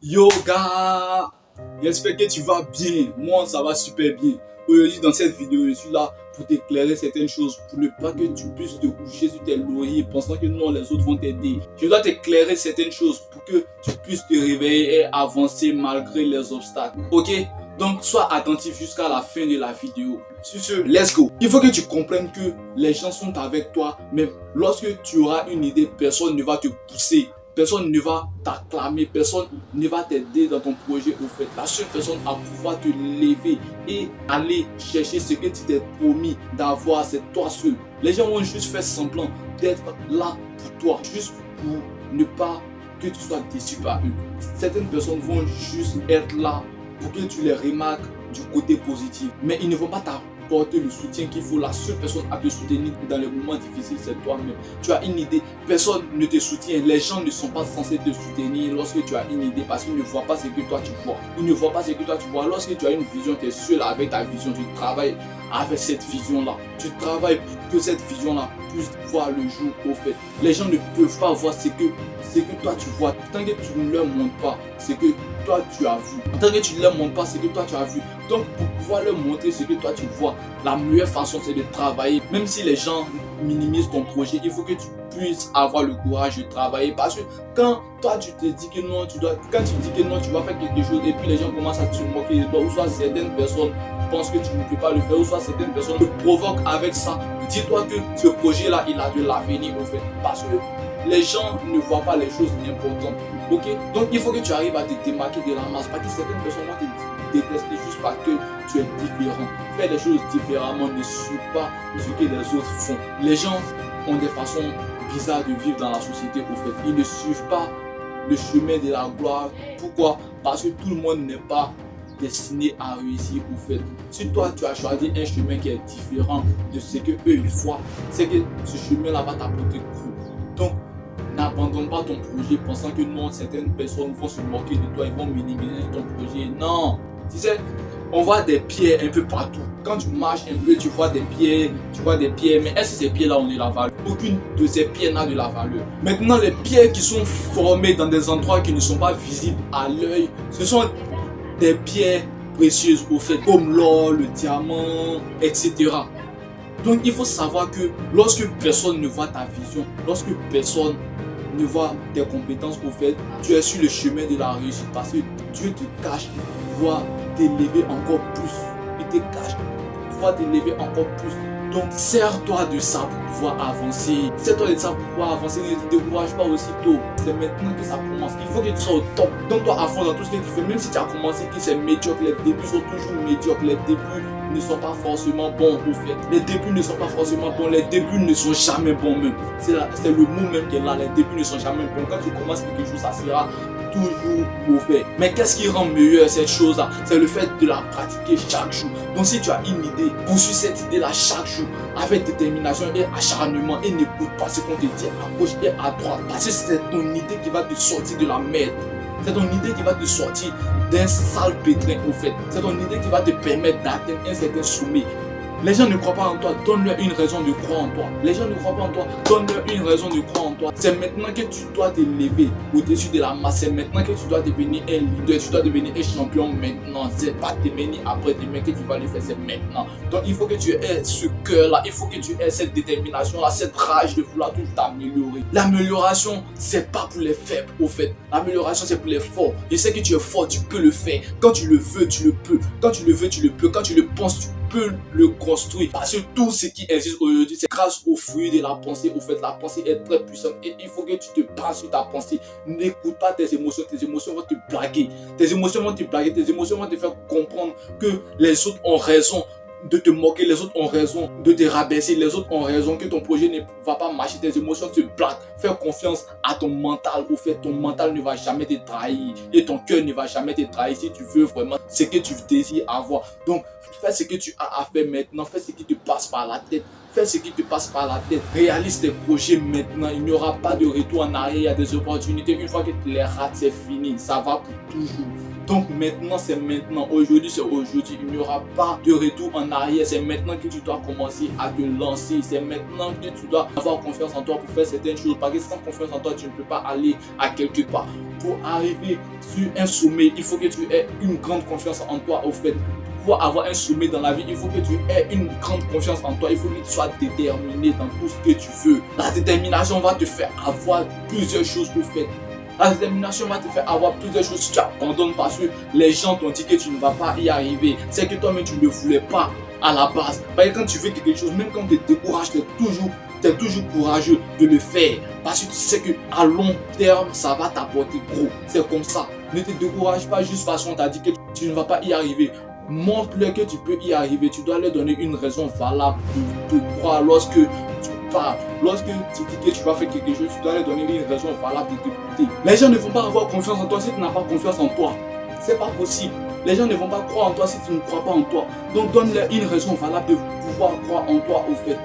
Yo gars, j'espère que tu vas bien. Moi ça va super bien. Aujourd'hui dans cette vidéo, je suis là pour t'éclairer certaines choses, pour ne pas que tu puisses te coucher sur tes lauriers pensant que non, les autres vont t'aider. Je dois t'éclairer certaines choses pour que tu puisses te réveiller et avancer malgré les obstacles. Ok? Donc sois attentif jusqu'à la fin de la vidéo. Sur ce, let's go. Il faut que tu comprennes que les gens sont avec toi, mais lorsque tu auras une idée, personne ne va te pousser. Personne ne va t'acclamer, personne ne va t'aider dans ton projet au fait. La seule personne à pouvoir te lever et aller chercher ce que tu t'es promis d'avoir, c'est toi seul. Les gens vont juste faire semblant d'être là pour toi, juste pour ne pas que tu sois déçu par eux. Certaines personnes vont juste être là pour que tu les remarques du côté positif, mais ils ne vont pas t'apporter le soutien qu'il faut. La seule personne à te soutenir dans les moments difficiles, c'est toi-même. Tu as une idée, personne ne te soutient. Les gens ne sont pas censés te soutenir lorsque tu as une idée parce qu'ils ne voient pas ce que toi tu vois. Ils ne voient pas ce que toi tu vois. Lorsque tu as une vision, tu es seul avec ta vision, tu travailles avec cette vision-là. Tu travailles pour que cette vision-là puisse voir le jour au fait. Les gens ne peuvent pas voir ce que toi tu vois. Tant que tu ne leur montres pas ce que toi tu as vu. Tant que tu ne leur montres pas ce que toi tu as vu. Donc pour pouvoir leur montrer ce que toi tu vois, la meilleure façon c'est de travailler. Même si les gens minimisent ton projet, il faut que tu puisses avoir le courage de travailler. Parce que quand toi tu te dis que non, quand tu dis que non, tu vas faire quelque chose et puis les gens commencent à te moquer de toi, ou soit certaines personnes pensent que tu ne peux pas le faire, ou soit certaines personnes te provoquent avec ça. Dis-toi que ce projet-là, il a de l'avenir au fait. Parce que les gens ne voient pas les choses importantes. Ok? Donc il faut que tu arrives à te démarquer de la masse. Parce que certaines personnes vont te détester juste parce que tu es différent. Faire les choses différemment ne suit pas ce que les autres font. Les gens ont des façons bizarres de vivre dans la société au fait. Ils ne suivent pas le chemin de la gloire. Pourquoi? Parce que tout le monde n'est pas destiné à réussir au fait. Si toi tu as choisi un chemin qui est différent de ce que eux ils font, c'est que ce chemin là va t'apporter gros. Donc n'abandonne pas ton projet pensant que non, certaines personnes vont se moquer de toi, ils vont minimiser ton projet. Non, tu sais, on voit des pierres un peu partout. Quand tu marches un peu, tu vois des pierres, mais est-ce que ces pierres-là ont de la valeur? Aucune de ces pierres n'a de la valeur. Maintenant, les pierres qui sont formées dans des endroits qui ne sont pas visibles à l'œil, ce sont des pierres précieuses au fait, comme l'or, le diamant, etc. Donc il faut savoir que lorsque personne ne voit ta vision, lorsque personne ne voit tes compétences au fait, tu es sur le chemin de la réussite parce que Dieu te cache pour pouvoir t'élever encore plus. Il te cache pour pouvoir t'élever encore plus. Donc sers-toi de ça pour pouvoir avancer. Sers-toi de ça pour pouvoir avancer. Ne te décourage pas aussitôt. C'est maintenant que ça commence. Il faut que tu sois au top. Donne-toi à fond dans tout ce que tu fais. Même si tu as commencé que c'est médiocre, les débuts sont toujours médiocres. Les débuts ne sont pas forcément bons au fait. Les débuts ne sont pas forcément bons. Les débuts ne sont jamais bons même. C'est le mot même qui est là. Les débuts ne sont jamais bons. Quand tu commences quelque chose, ça sera toujours mauvais. Mais qu'est-ce qui rend meilleur cette chose-là? C'est le fait de la pratiquer chaque jour. Donc si tu as une idée, poursuis cette idée-là chaque jour avec détermination et acharnement et n'écoute pas ce qu'on te dit à gauche et à droite. Parce que c'est ton idée qui va te sortir de la merde. C'est ton idée qui va te sortir d'un sale pétrin au fait. C'est ton idée qui va te permettre d'atteindre un certain sommet. Les gens ne croient pas en toi, donne-leur une raison de croire en toi. Les gens ne croient pas en toi, donne-leur une raison de croire en toi. C'est maintenant que tu dois te lever au-dessus de la masse. C'est maintenant que tu dois devenir un leader, tu dois devenir un champion maintenant. C'est pas demain ni après-demain que tu vas le faire, c'est maintenant. Donc il faut que tu aies ce cœur-là, il faut que tu aies cette détermination-là, cette rage de vouloir toujours t'améliorer. L'amélioration, c'est pas pour les faibles au fait. L'amélioration, c'est pour les forts. Je sais que tu es fort, tu peux le faire. Quand tu le veux, tu le peux. Quand tu le veux, tu le peux. Quand tu le penses, tu peux le construire. Parce que tout ce qui existe aujourd'hui, c'est grâce au fruit de la pensée. Au fait, la pensée est très puissante et il faut que tu te bases sur ta pensée. N'écoute pas tes émotions vont te blaguer. Tes émotions vont te blaguer, tes émotions vont te faire comprendre que les autres ont raison de te moquer, les autres ont raison de te rabaisser, les autres ont raison que ton projet ne va pas marcher, tes émotions te blaguent. Fais confiance à ton mental, au fait, ton mental ne va jamais te trahir et ton cœur ne va jamais te trahir si tu veux vraiment ce que tu désires avoir. Donc, fais ce que tu as à faire maintenant, fais ce qui te passe par la tête. Fais ce qui te passe par la tête. Réalise tes projets maintenant. Il n'y aura pas de retour en arrière. Il y a des opportunités. Une fois que tu les rates, c'est fini. Ça va pour toujours. Donc maintenant, c'est maintenant. Aujourd'hui, c'est aujourd'hui. Il n'y aura pas de retour en arrière. C'est maintenant que tu dois commencer à te lancer. C'est maintenant que tu dois avoir confiance en toi pour faire certaines choses. Parce que sans confiance en toi, tu ne peux pas aller à quelque part. Pour arriver sur un sommet, il faut que tu aies une grande confiance en toi, au fait. Pour avoir un sommet dans la vie, il faut que tu aies une grande confiance en toi. Il faut que tu sois déterminé dans tout ce que tu veux. La détermination va te faire avoir plusieurs choses pour faire. La détermination va te faire avoir plusieurs choses si tu abandonnes parce que les gens t'ont dit que tu ne vas pas y arriver. C'est que toi-même tu ne le voulais pas à la base. Parce que quand tu veux quelque chose, même quand tu te décourages, tu es toujours courageux de le faire. Parce que tu sais qu'à long terme, ça va t'apporter gros. C'est comme ça. Ne te décourage pas juste parce qu'on t'a dit que tu ne vas pas y arriver. Montre-leur que tu peux y arriver. Tu dois leur donner une raison valable de croire lorsque tu parles. Lorsque tu dis que tu vas faire quelque chose, tu dois leur donner une raison valable de t'écouter. Les gens ne vont pas avoir confiance en toi si tu n'as pas confiance en toi. C'est pas possible. Les gens ne vont pas croire en toi si tu ne crois pas en toi. Donc donne-leur une raison valable de pouvoir croire en toi au fait.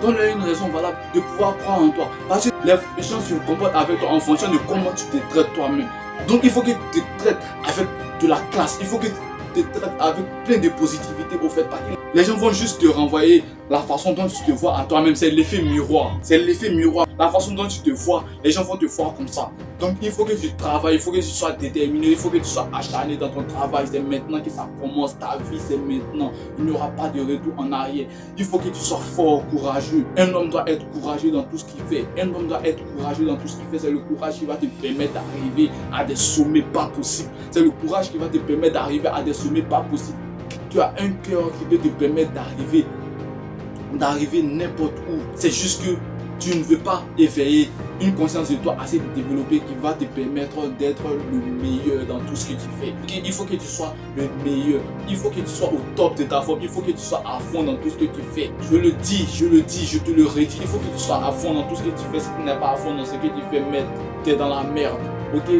Donne-leur une raison valable de pouvoir croire en toi. Parce que les gens se comportent avec toi en fonction de comment tu te traites toi-même. Donc il faut que tu te traites avec de la classe. Il faut que te traite avec plein de positivité au fait. Parce que les gens vont juste te renvoyer la façon dont tu te vois à toi-même. C'est l'effet miroir. C'est l'effet miroir. La façon dont tu te vois, les gens vont te voir comme ça. Donc il faut que tu travailles, il faut que tu sois déterminé, il faut que tu sois acharné dans ton travail. C'est maintenant que ça commence. Ta vie, c'est maintenant. Il n'y aura pas de retour en arrière. Il faut que tu sois fort, courageux. Un homme doit être courageux dans tout ce qu'il fait. Un homme doit être courageux dans tout ce qu'il fait. C'est le courage qui va te permettre d'arriver à des sommets pas possibles. C'est le courage qui va te permettre d'arriver à des sommets pas possibles. Tu as un cœur qui peut te permettre d'arriver n'importe où. C'est juste que tu ne veux pas éveiller une conscience de toi assez développée qui va te permettre d'être le meilleur dans tout ce que tu fais. Okay? Il faut que tu sois le meilleur. Il faut que tu sois au top de ta forme. Il faut que tu sois à fond dans tout ce que tu fais. Je le dis, je te le redis. Il faut que tu sois à fond dans tout ce que tu fais. Si tu n'es pas à fond dans ce que tu fais, tu es dans la merde. Ok?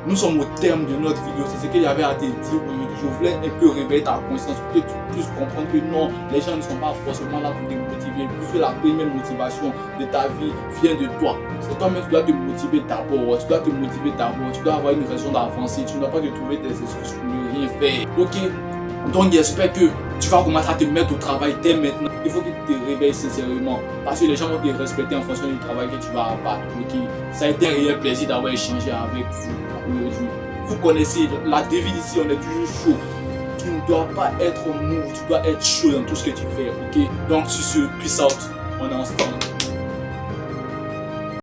Nous sommes au terme de notre vidéo. C'est ce qu'il y avait à te dire aujourd'hui. Je voulais un peu réveiller ta conscience pour que tu puisses comprendre que non, les gens ne sont pas forcément là pour te motiver. Puisque la première motivation de ta vie vient de toi. C'est toi-même qui dois te motiver d'abord. Tu dois te motiver d'abord. Tu dois avoir une raison d'avancer. Tu ne dois pas te trouver des excuses pour ne rien faire. Ok? Donc j'espère que tu vas commencer à te mettre au travail dès maintenant. Il faut que tu te réveilles sincèrement. Parce que les gens vont te respecter en fonction du travail que tu vas abattre. Okay? Ça a été un réel plaisir d'avoir échangé avec vous aujourd'hui. Vous connaissez la devise ici, on est toujours chaud. Tu ne dois pas être mou, tu dois être chaud dans tout ce que tu fais. Ok? Donc sur ce, peace out. On est ensemble.